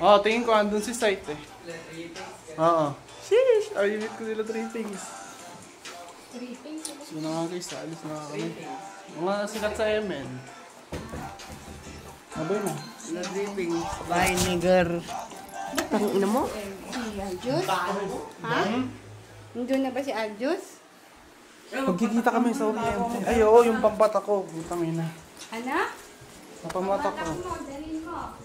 Oo, tingin ko andun si site eh. Oo. Sheesh! Ayunit ko nila 3 things. 3 things? So na nga guys, alis na kami. Mga sikat sa MN. Abay na. Sila 3 things. Bye, nigger. Ang ina mo? Si Aljus? Ha? Nandun na ba si Aljus? Magkikita kami sa Oriente. Ay, oo, yung pampata ko. Butang ina. Ano? Sa pamata ko. Dalhin mo.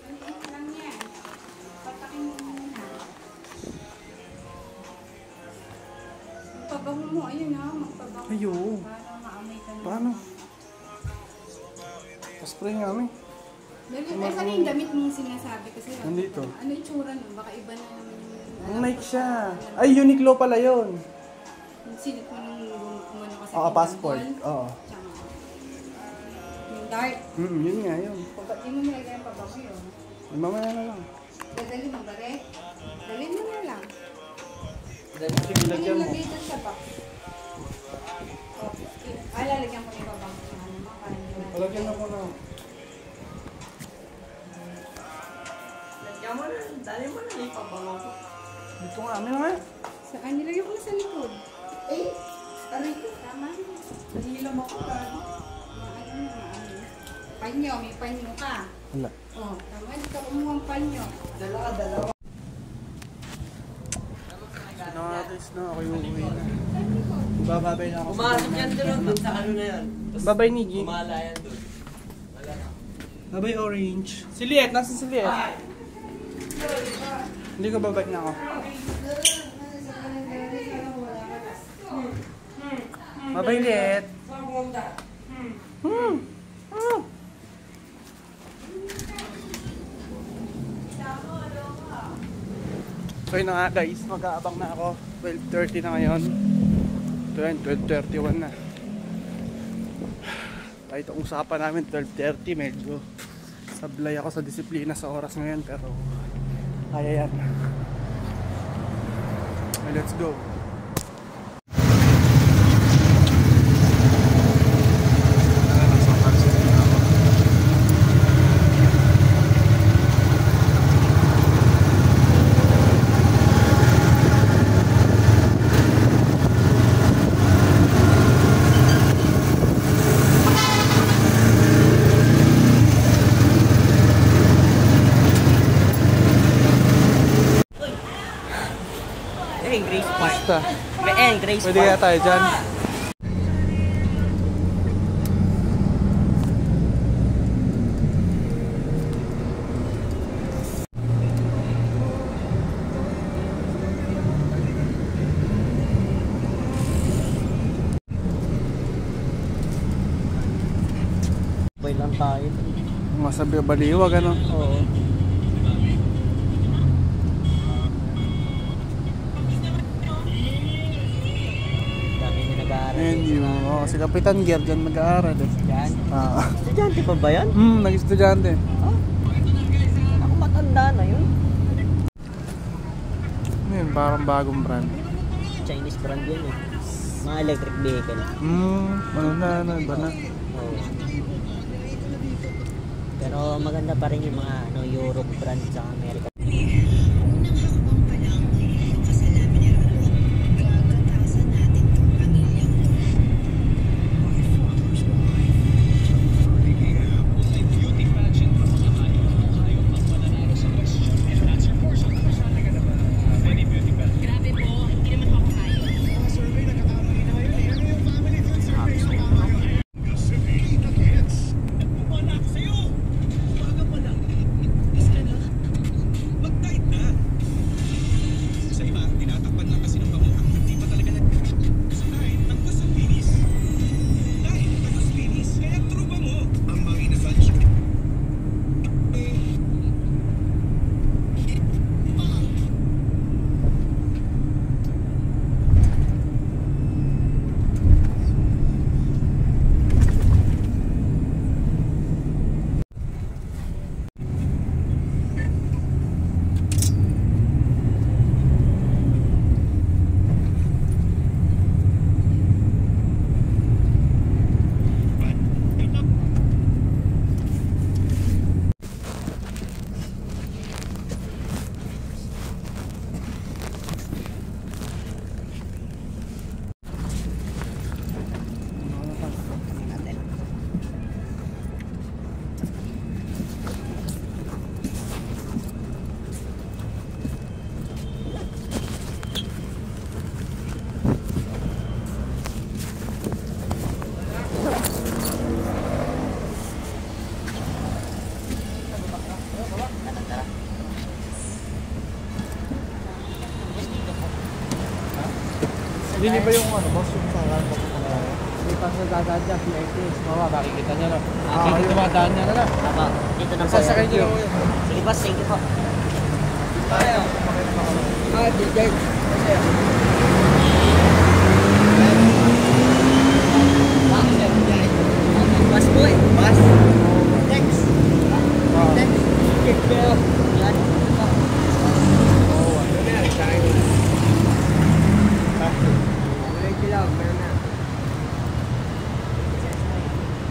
Dalhin lang yan. Patakin mo muna. Magpabaho mo. Ayun ha, magpabaho. Ayo. Para maamoy ka na. Paano? Paspray nga kami. Saan yung damit mong sinasabi? Kasi Nandito. Ano yung tsura nun? Baka iba na naman yung... Ang Nike siya. Ay, Uniqlo pala yun. Sinit mo nung kumano ka sa Oo, passport. Oo. Tsaka yung dart. Yun nga yun. Hindi mo nilagay ang pabango yun. Mamaya na lang. Dadalhin mo ba rin? Dalhin mo na lang. Sige, Ano lagyan yung mo. lagay doon sa box? Lalagyan mo yung pabango. Lagyan na ko na. Lagyan mo na, dali mo na ipabango ko. Dito nga, ano nga? Saan? Nilagyan mo sa likod. Eh, aray ko. Tama. Nahilam ako ka. Panyo, may panyo ka. Wala. Oh, tama. Hindi ka kumuha ang panyo. Dalawa. Ano nga guys na, ako yung uwi na. Bababay na ako. Pumasok yan doon sa ano na yan. Babay Nigi. Kumala yan doon. Wala na. Babay Orange. Si Liet, nasa si Liet? Hindi ko babay na ako. Babay Liet. So yun na nga guys, mag-aabang na ako. 12:30 na ngayon. 12:31 na. Kahit ang usapan namin 12:30, medyo sablay ako sa disiplina sa oras ngayon, pero kaya yan. Okay, let's go. Grace Park. Basta. May Grace Pwede kaya tayo dyan? Boy lang tayo. Masabi baliwag ano? Oo. And yung si Kapitan Gier dyan mag-aaral eh. Yan? Estudyante pa ba yan? Nag-estudyante. Ako matanda na yun. Yun, parang bagong brand. Chinese brand yun eh. Mga electric vehicle. Ano na, iba na. Oo. Pero maganda pa rin yung mga Europe brand sa Amerika. Yun ba yung ano, boss yung sa kanan mo? May pang dadaan dyan, PITs. Mama, makikita nyo na. Ah, Dito yun. dumadaan niya na na. Apo, dito na po. Sasakay nyo lang yun. Sige boss, thank you po. Bus po eh. Bus. Next. Next. Yan.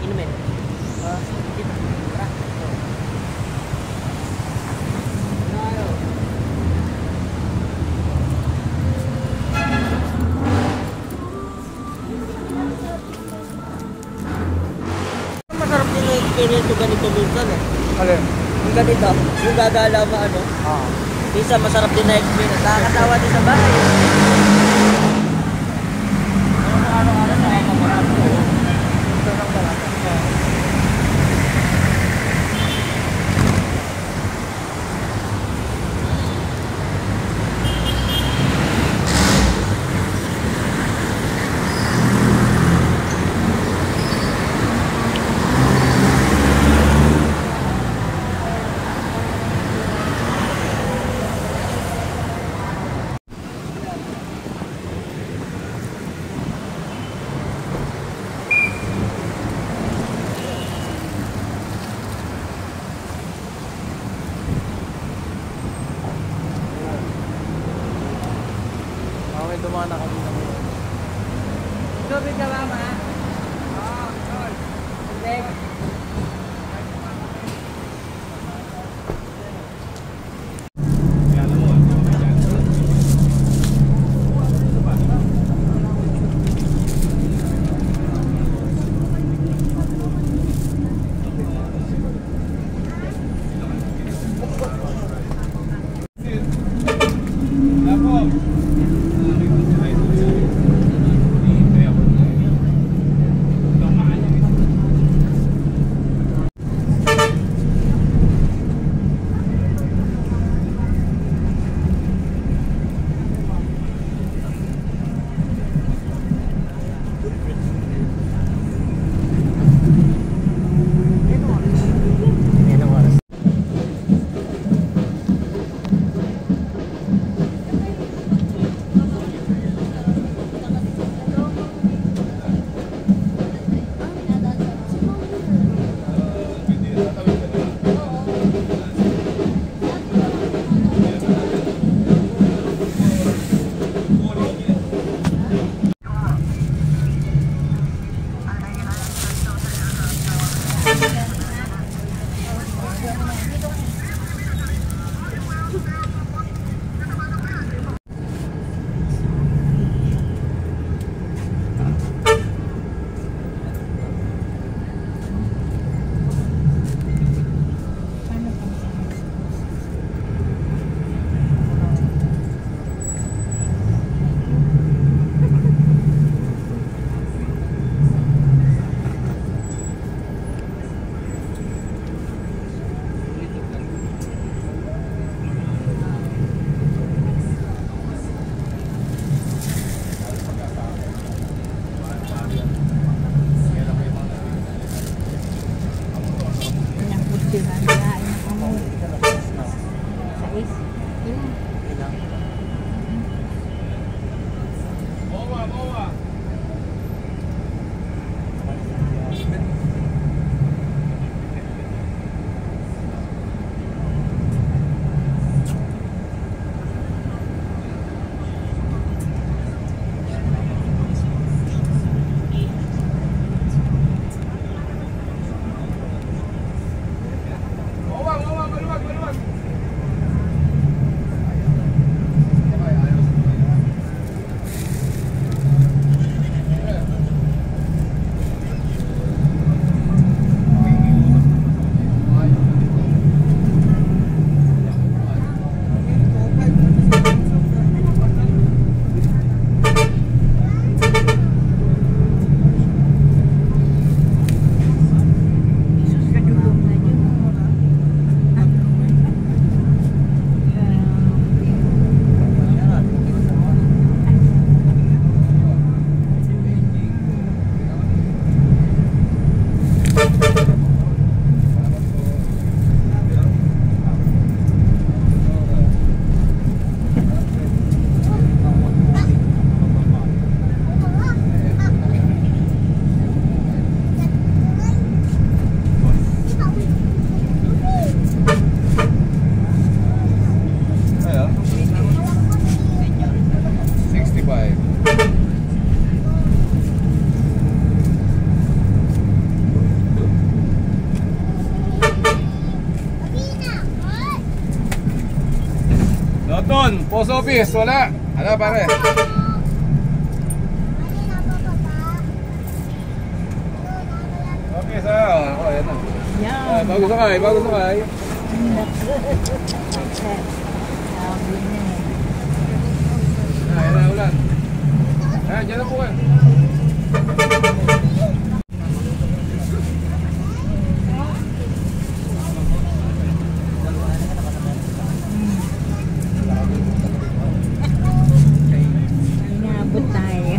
Inumin. Dito. Tara. Masarap din yung experience ko ganito minsan eh. Alin? Yung ganito, yung gagala mo ano. Ah. Minsan masarap din na experience. Nakakatawa din sa bahay. Araw-araw nakakamarap ko. Okay, dumaan na kami naman. Tubig ka mama. Boston, post office, wala. Ano pare? Okay, sa ako, ayan na. Yan. Bago sakay, bago sakay. Ayan na, ulan. Ayan, dyan na po kayo. Inabot tayo.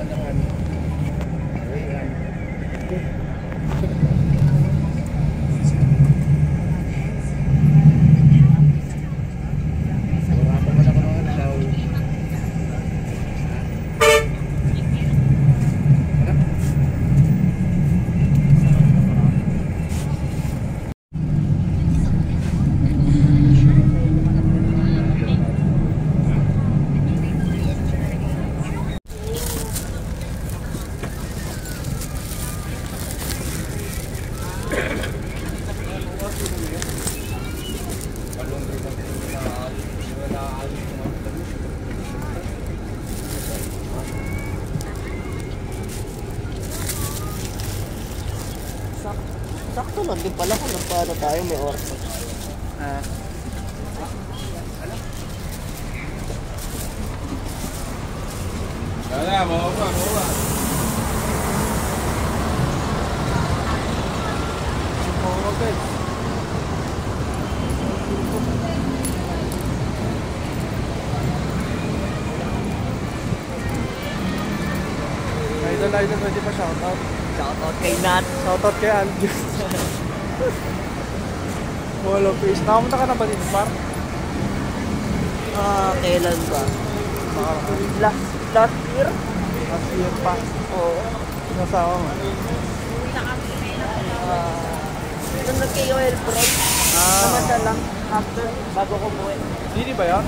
naman. Ayan. Wala pa man ako ng alaw. Sakto lang din pala kung nagpaano tayo, may oras pa tayo. Wala, mawa. Idol, pwede pa shoutout. Shoutout kay Nat. Shoutout kay Aljus. Wall of Peace. Nakamunta ka na ba dito, Mar? Kailan ba? Last year? Last year pa. Oo. Nasawa mo. Nung nag-KOL break, namanda lang after, bago ko buwi. Dini ba yan?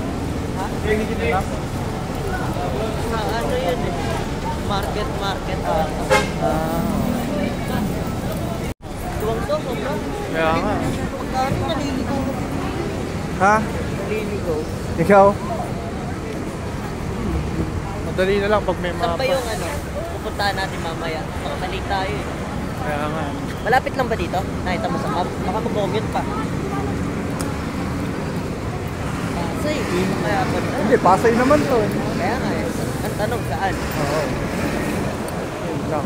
Ha? Hindi nila? Ano yun eh? Market. Tuwang to, sobrang. Kaya nga. Pagkaano naliligaw na. Ha? Naliligaw. Ikaw? Madali na lang pag may Saan mapa. ba yung ano? Pupuntahan natin mamaya. Baka mali tayo eh. Kaya nga. Malapit lang ba dito? Nakita mo sa map? Baka mag-commute pa. Pasay, di mo kaya ba na? Hindi, Pasay naman to. Kaya nga eh. Ang tanong saan? Oo. Yun lang.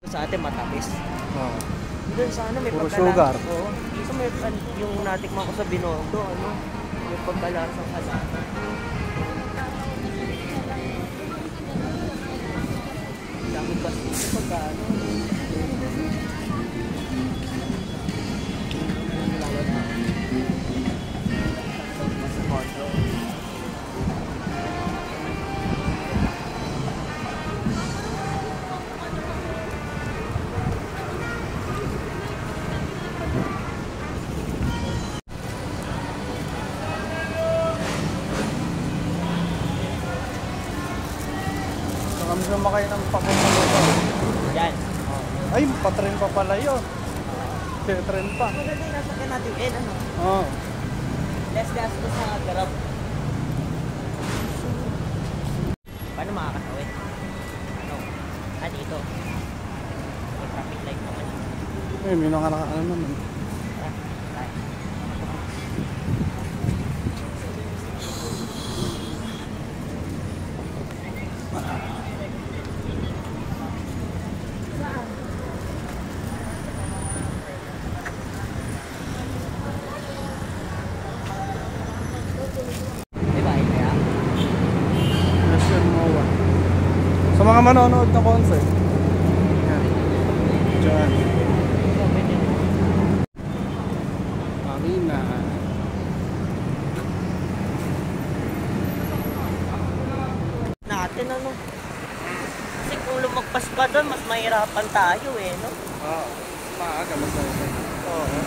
Sa atin matamis. Oo. Doon sa ano may Puro pagkalasa. sugar. Oo. Dito may yung natikman ko sa Binondo, ano, may pagkalasa ng kalasa. Dami ba dito pagkano? Kami sumakay ng papunta doon. Yan. Ay, patren pa pala yun. Tren pa. Maganda yung nasakyan natin. Ano? Oo. Less gas ko sa garap. Paano makakatawid? Ano? Dito. May traffic light naman. Ay, may nakarakaan naman. Tara. Tayo. Diba, kaya? Mission MOA. Sa mga manonood na concert. Yan. Diyan. Marina. Natin ano? Kasi kung lumagpas ka doon, mas mahirapan tayo eh, no? Oo. Maaga mas okay. Oo.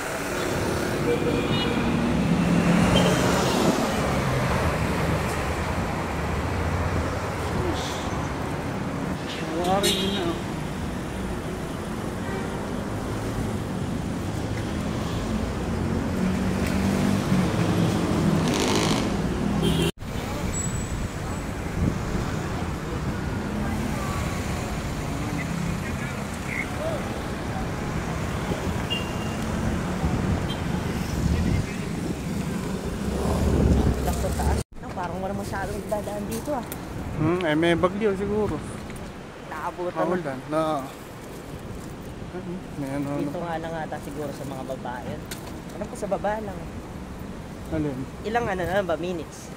Marina. Lang sa taas. No, parang wala masyadong dadaan dito ah. Eh, may bagyo siguro. Nakabutan na. Paulan. Na. May ano. Dito nga lang ata siguro sa mga babae. Ano po sa baba lang. Alin? Ilang ano na ba? Minutes?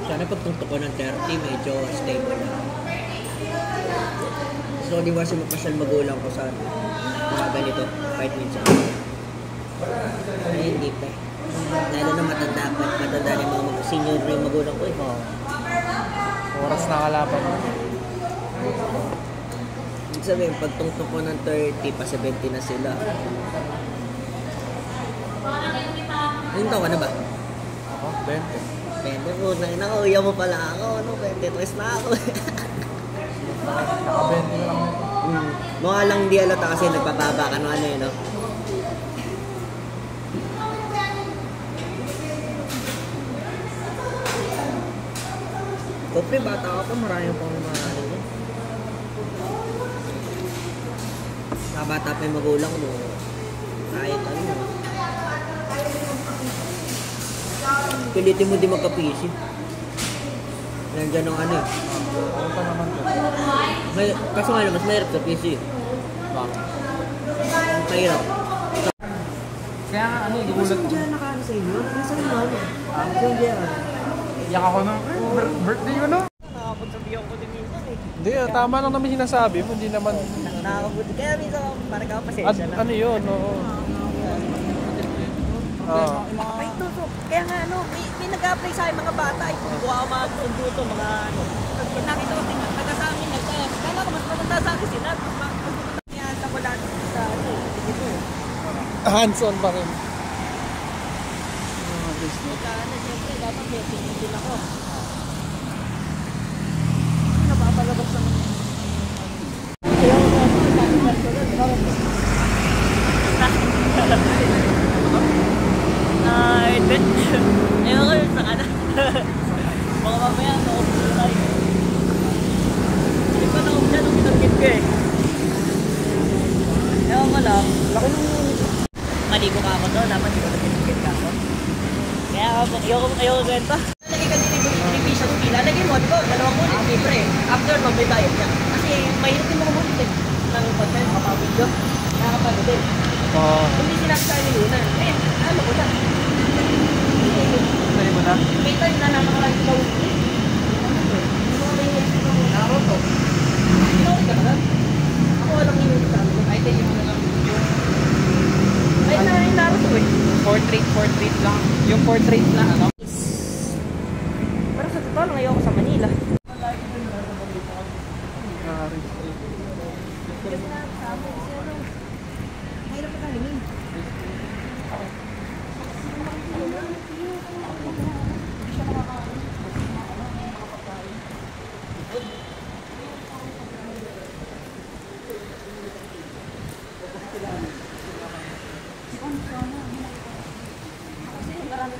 Sana pagtungtok ko ng 30, medyo stable na. So, di ba sumapasyal magulang ko sa mga ganito, kahit minsan. Ay, hindi pa. Lalo na matanda na yung mga senior na yung magulang ko eh. Oras na kalaban mo. Ibig sabihin, pagtungtok ko ng 30, pa 70 na sila. Ilang taon ka na ba? Ako, 20. Pwede po, nakauya mo pala ako, ano, 23 na ako. Naka-20 na lang. Mukha lang di alata kasi nagpapaba ka no, ano yun, no? Kopre, bata ako pa, marami pang mga ano yun. Nakabata pa yung magulang mo. Kahit ano. Pilitin mo di magka-PC. Nandiyan ang ano eh. Ano pa naman to? May, kaso nga mas mahirap sa PC. Bakit? Mahirap. Kaya nga ano, gulat ko. Diyan nakaano sa inyo? Nasaan mo ano? So, diyan. Iyak ako ng birthday ko no? Nakapagsabihan ko din minsan eh. Hindi, tama lang naman sinasabi mo. Hindi naman... Nakakabuti. Kaya minsan parang ako Ad, pasensya na. ano yun, oo. Ay, ito. Kaya nga ano, may nag-apply sa akin mga bata. Ay, kuha ako mga konduto, mga ano. Nakita ko din, taga sa amin, kala ko mas maganda sa akin sila. Niyanta ko lahat sa ano, ito. Hands-on pa rin. Kaya na, siyempre, dapat may pinigil ako. Napapalabas naman. Kaya ko ewan ko yun sa kanan. Baka mamaya, na-off na tayo. Hindi pa na-off siya nung pinagkip ko eh. Ewan ko lang. Maligo ka ako doon, dapat hindi ko na pinagkip ka ako. Kaya ayoko ganito. Lagay ka din yung revision fee. Lagay mo, di ba? 2 ulit, libre. After, may bayad niya. Kasi mahirap din mga ulit eh. Ng content, kapag-video. Nakakapagod din. Hindi sinabi sa akin yun. Eh, ano ko na. Sa'yo mo na? May time na nakalagay sa ulit. Nakaroto. Pinawin ka na. Ako walang inulit sa amin. Ay, tayo mo na lang. Ay, naroto eh. O Portrait lang. Yung portrait na ano. Pero sa totoo lang ayoko sa Manila. Gari.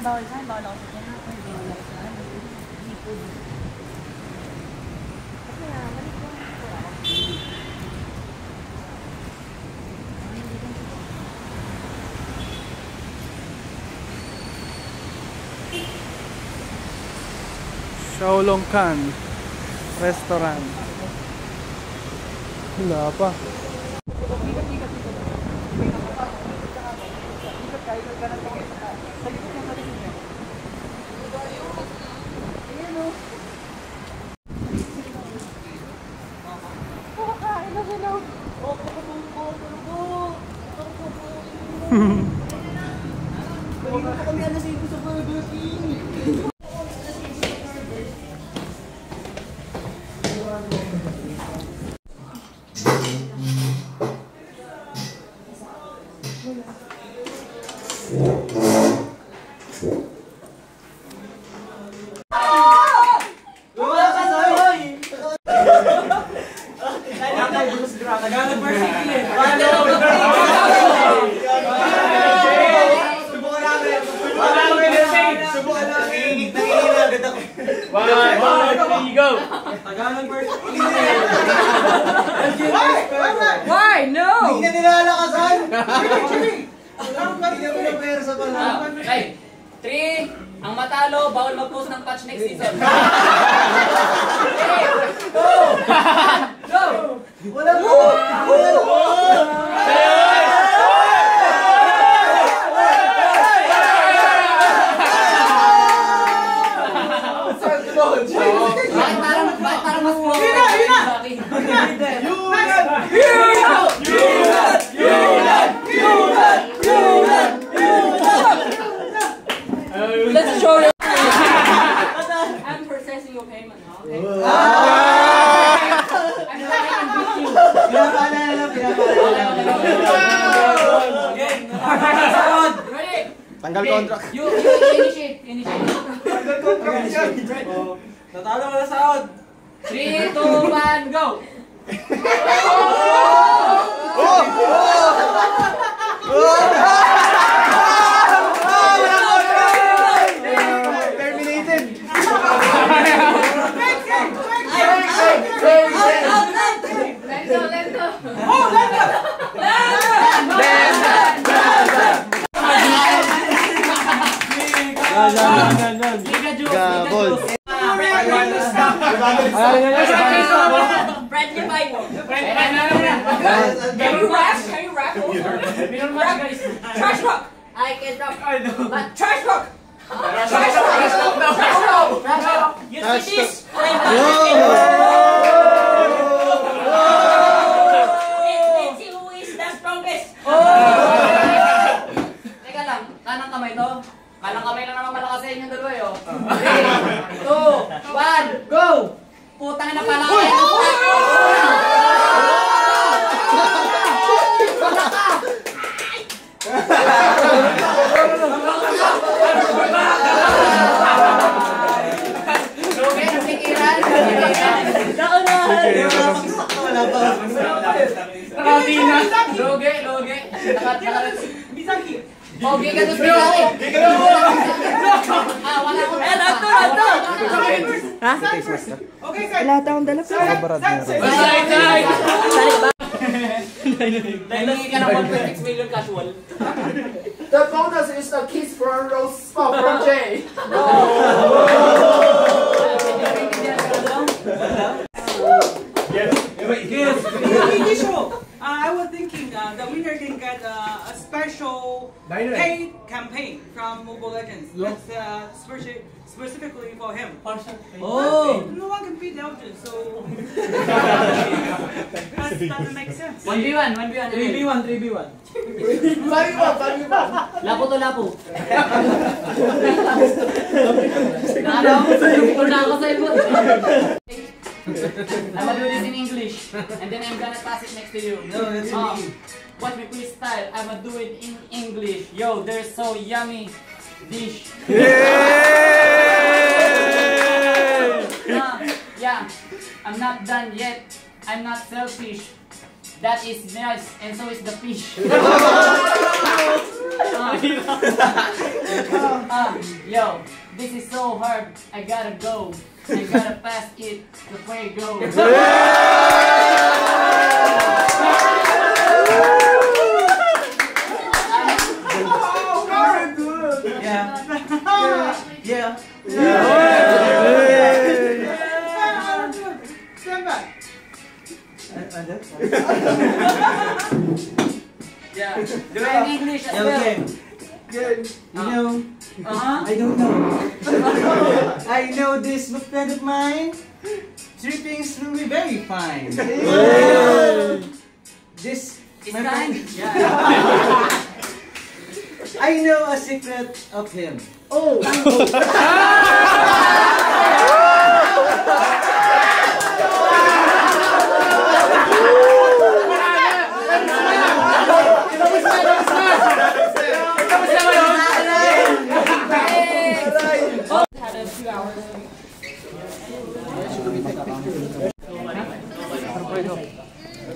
Bawal sa akin, bawal ako sa tiyan ako. Hindi wala sa akin. Seafood. Kasi nga, balik ko. Shaolongkan Restaurant. Wala pa. Why? No! Hindi na nilalakasan! Hey, 3, ang matalo, bawal mag-post ng patch next season. 3, 2, 1, go! Wala po! Bakit parang mas pro? Let's show you. I'm processing your payment, okay? Ready? Tanggal contract. You initiate. Tanggal contract. Natalo mo na sahod. 3, 2, 1, go! Terminated. Gabol. Friendly fight. Can you rap? Trash rock. I can rap. But trash rock. Trash rock. You see this? Let's see who is the strongest. Teka lang, kanang kamay to. Kanang kamay lang naman malakas sa inyong dalawa yun. 3, 2, 1, go! Putang na pala kayo. Loge. Pogi ka doon sila eh. Wala akong Lahat akong dala pa. Dahil ka ng 1.6 million casual. The bonus is the kiss from Rose from Jay. I was thinking the winner winner can get a special paid campaign from Mobile Legends. That's specifically for him. Oh! No one can beat Elgin, so that doesn't make sense. 1v1, 1v1. 3v1, 3v1. Lapo to lapo. Nakalaw ko sa iyo. Puna ako sa iyo. I'm gonna do this in English. And then I'm gonna pass it next to you. No, that's me. Watch me freestyle. I'm gonna do it in English. Yo, they're so yummy. Dish. Yeah, I'm not done yet. I'm not selfish. That is nice, and so is the fish. Yo, this is so hard. I gotta go. I gotta pass it to Fuego. Yeah. Stand back. Yeah, do it in English as well. Good. You know, Uh-huh. I don't know. I know this friend of mine. Three things will be very fine. This It's my time. friend. Yeah. I know a secret of him.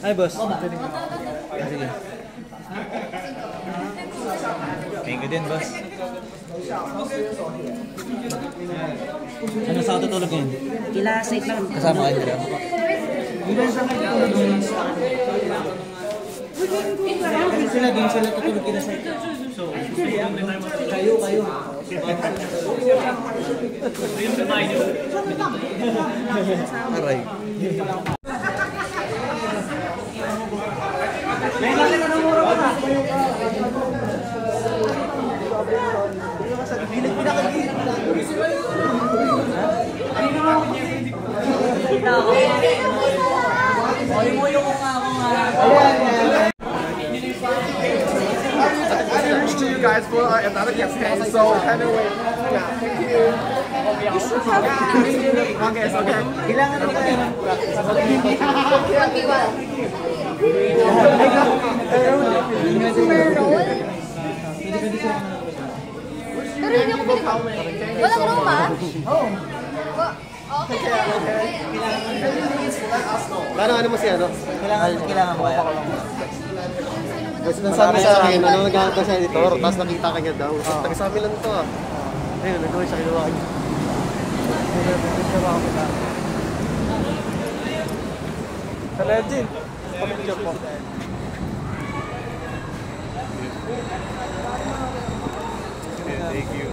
Ay, boss. Thank you din, boss. Ano sa tutulog yun? Kilasay lang. Kasama kayo nila? Sila din sila tutulog kila sa So, kayo. Aray. To you guys for another campaign, so kind of wait. Yeah, thank you. Okay, it's okay. Kailangan na tayo. Pero hindi ako walang Roma? Oo. Okay. Ano mo siya, no? Kailangan mo kaya? Kasi nasabi sa akin, naghahanap ka sa editor, tapos nakita ka niya daw. Taga-sabi lang ito ah. Ayun, nagawin siya kinuha niya. Sa legend. Pamicture po. Thank you.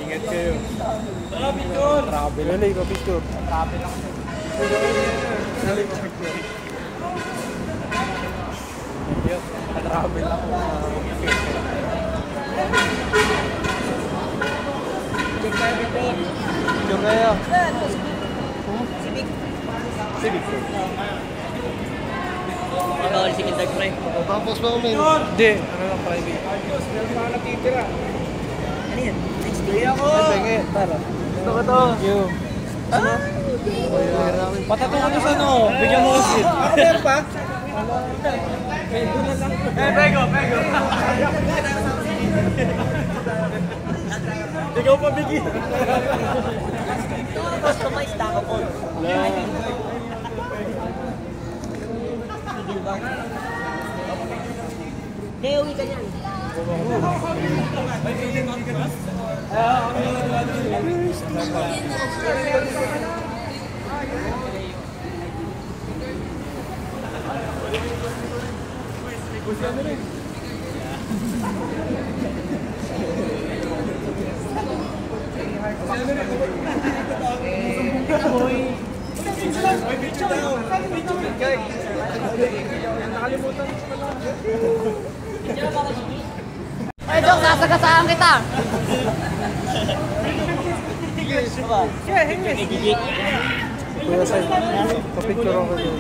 Ingat kayo. Travel. Wala yung picture. Travel ako. Wala yung picture. Travel ako. Picture kayo. Civic. Bawal si Kindag Pre. Tapos ba kami? Hindi. Ano lang private. Ano yan? Next Bigay ako. Bigay. Tara. Gusto ko to. Thank you. Patato ko to sa ano. Bigyan mo ko seat. Meron pa? Pego. Ikaw pa bigyan. Customize na ako po. Hindi, uwi ka niyan. Nakalimutan ko pala. Ay, Dok, sasagasaan kita! Kuya Side, papicture ako dyan.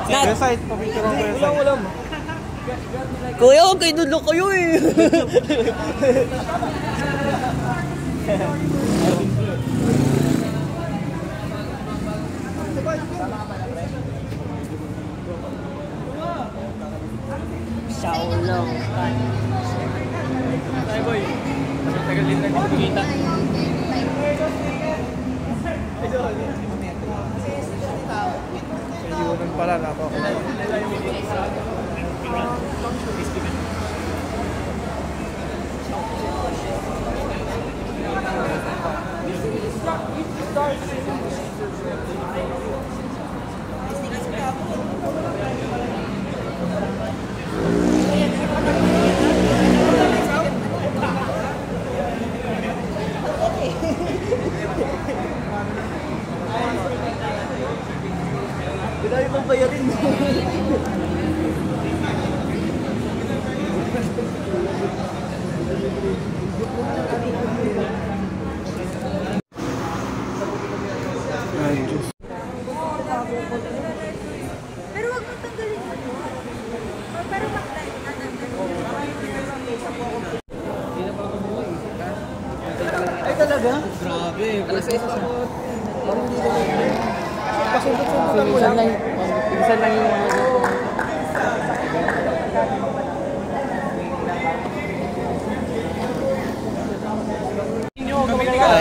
Kuya Side, papicture ako Kuya Side. Kuya, huwag kayo nulok kayo eh! Shaolong. Ay boy, tagal din na kita. Ayunan pala na ako. Kailangan pang bayarin. Ay, Diyos. Pero wag mong tanggalin ito. Pero bakit? Ay talaga? Grabe. Alas 6 sa Pinsan lang yung mga dito.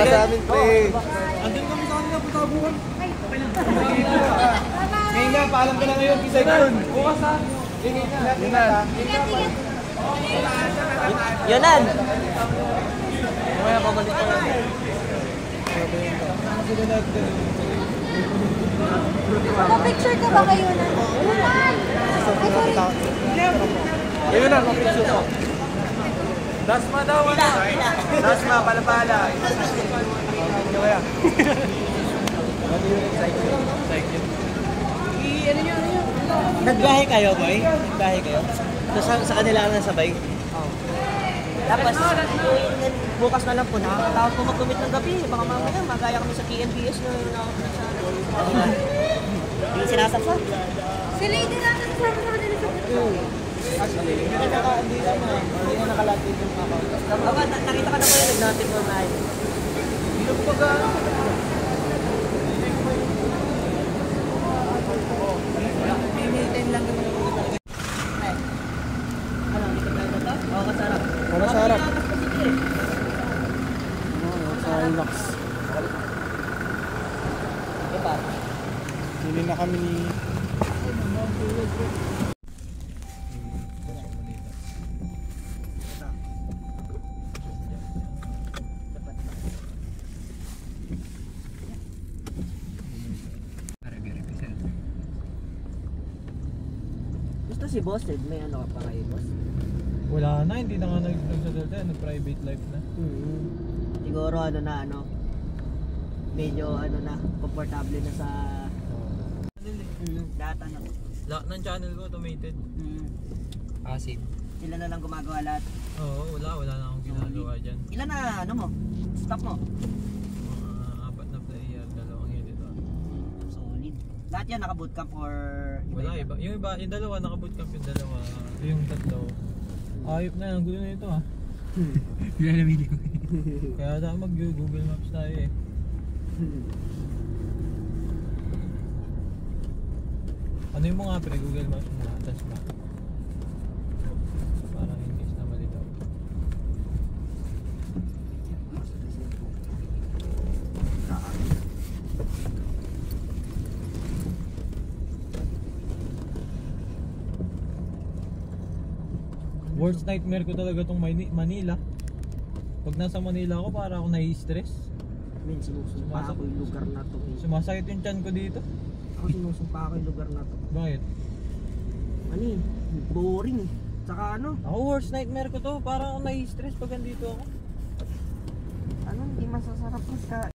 Sa amin, pre. Andun kami sa kanila, putabuhan. Ngayon na, paalam ka na ngayon, kisay ka. Bukas ha. Yonan! Mamaya pabalik ko. Picture ka ba kayo na? Ayun na, papicture ko. Dasma daw, ano? Dasma, palapala. Kaya. Nagbiyahe kayo, boy? Nagbiyahe kayo? Sa kanila lang sabay? Tapos, bukas na lang po, nakakatawag po mag-commit ng gabi. Baka mamaya, magaya kami sa TNBS na nakakulit sa hindi sinasaksak. Si Lady natin sa kanila sa Hindi na nakalatid yung account. Nakita ka na po yung nag-notif mo na yun. Hindi na po Time lang naman yung talaga. Ano, dito tayo ba ito? Oo, kasarap. Para sa harap. Sa relax. Iba. Hindi na kami ni... Gusto si Boss, may ano ka pa kayo, Boss? Wala na, hindi na nga nagsasalita, nag-private life na. Siguro medyo komportable na sa lahat Lahat ng channel ko automated. Acid. Sila na lang gumagawa lahat. Oo, wala na akong ginagawa dyan. Ilan na stop mo? Mga 4 na player, 2 editor. Solid. Lahat yan naka-bootcamp or Wala, iba. Yung dalawa naka-bootcamp, yung dalawa. Yung tatlo. Ayop na, ang gulo na ito ah. Pinanamili ko. Kaya dapat mag-Google Maps tayo eh. Ano yung mga pre, Google Maps mo? Atas ba? Parang in case na mali daw. Worst nightmare ko talaga tong Manila. Pag nasa Manila ako, para ako nai-stress. Min, sinusumpa ako yung lugar na to. Sumasakit yung tiyan ko dito. Ako sinusumpa ako yung lugar na to. Bakit? Boring eh. Tsaka Ako worst nightmare ko to. Para ako nai-stress pag andito ako. hindi masasarap ka